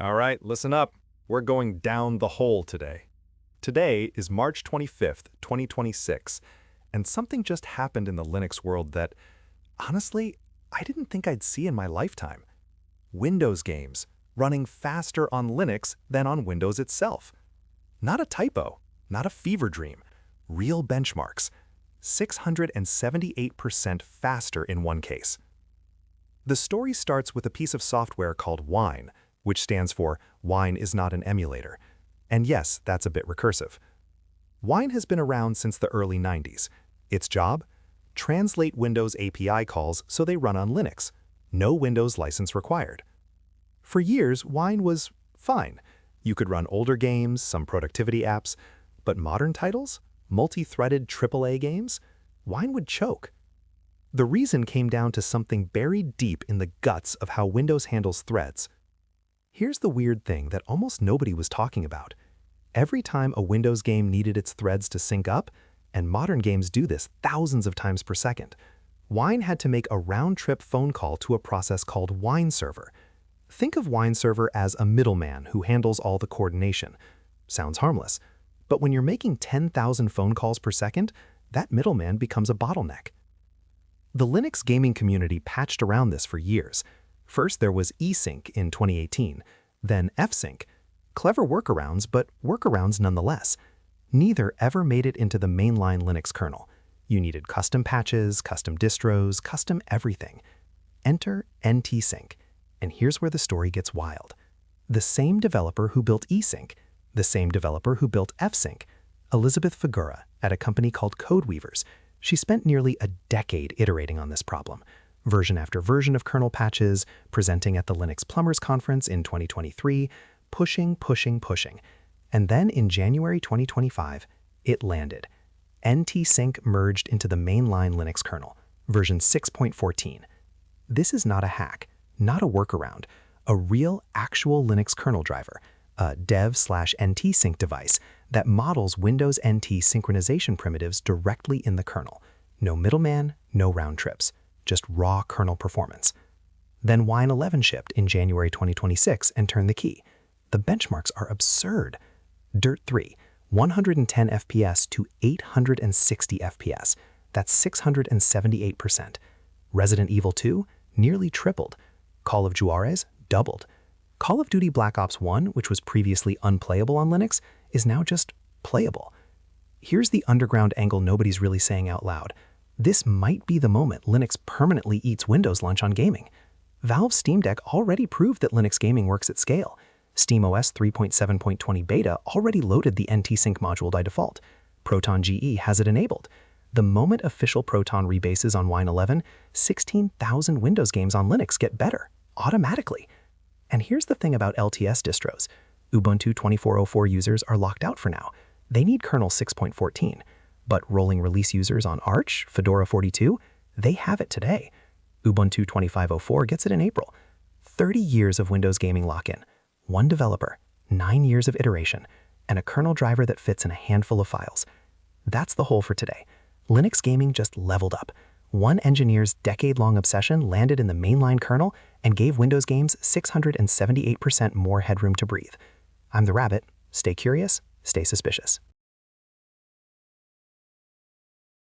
All right, listen up. We're going down the hole today. Today is March 25th, 2026, and something just happened in the Linux world that, honestly, I didn't think I'd see in my lifetime. Windows games running faster on Linux than on Windows itself. Not a typo, not a fever dream. Real benchmarks. 678% faster in one case. The story starts with a piece of software called Wine, which stands for Wine is not an emulator. And yes, that's a bit recursive. Wine has been around since the early 90s. Its job? Translate Windows API calls so they run on Linux. No Windows license required. For years, Wine was fine. You could run older games, some productivity apps, but modern titles? Multi-threaded AAA games? Wine would choke. The reason came down to something buried deep in the guts of how Windows handles threads. Here's the weird thing that almost nobody was talking about. Every time a Windows game needed its threads to sync up, and modern games do this thousands of times per second, Wine had to make a round-trip phone call to a process called Wine Server. Think of Wine Server as a middleman who handles all the coordination. Sounds harmless. But when you're making 10,000 phone calls per second, that middleman becomes a bottleneck. The Linux gaming community patched around this for years. First there was eSync in 2018, then fsync. Clever workarounds, but workarounds nonetheless. Neither ever made it into the mainline Linux kernel. You needed custom patches, custom distros, custom everything. Enter NTSYNC. And here's where the story gets wild. The same developer who built eSync, the same developer who built fsync, Elizabeth Figura, at a company called Codeweavers, she spent nearly a decade iterating on this problem, version after version of kernel patches, presenting at the Linux Plumbers Conference in 2023, pushing. And then in January 2025, it landed. NTSYNC merged into the mainline Linux kernel, version 6.14. This is not a hack, not a workaround, a real actual Linux kernel driver, a dev/ntsync device that models Windows NT synchronization primitives directly in the kernel. No middleman, no round trips, just raw kernel performance. Then Wine 11 shipped in January 2026 and turned the key. The benchmarks are absurd. Dirt 3, 110 FPS to 860 FPS. That's 678%. Resident Evil 2 nearly tripled. Call of Juarez doubled. Call of Duty Black Ops 1, which was previously unplayable on Linux, is now just playable. Here's the underground angle nobody's really saying out loud. This might be the moment Linux permanently eats Windows lunch on gaming. Valve's Steam Deck already proved that Linux gaming works at scale. SteamOS 3.7.20 beta already loaded the NTSync module by default. Proton GE has it enabled. The moment official Proton rebases on Wine 11, 16,000 Windows games on Linux get better, automatically. And here's the thing about LTS distros. Ubuntu 24.04 users are locked out for now. They need kernel 6.14. But rolling release users on Arch, Fedora 42, they have it today. Ubuntu 25.04 gets it in April. 30 years of Windows gaming lock-in. One developer, 9 years of iteration, and a kernel driver that fits in a handful of files. That's the whole for today. Linux gaming just leveled up. One engineer's decade-long obsession landed in the mainline kernel and gave Windows games 678% more headroom to breathe. I'm the Rabbit. Stay curious, stay suspicious.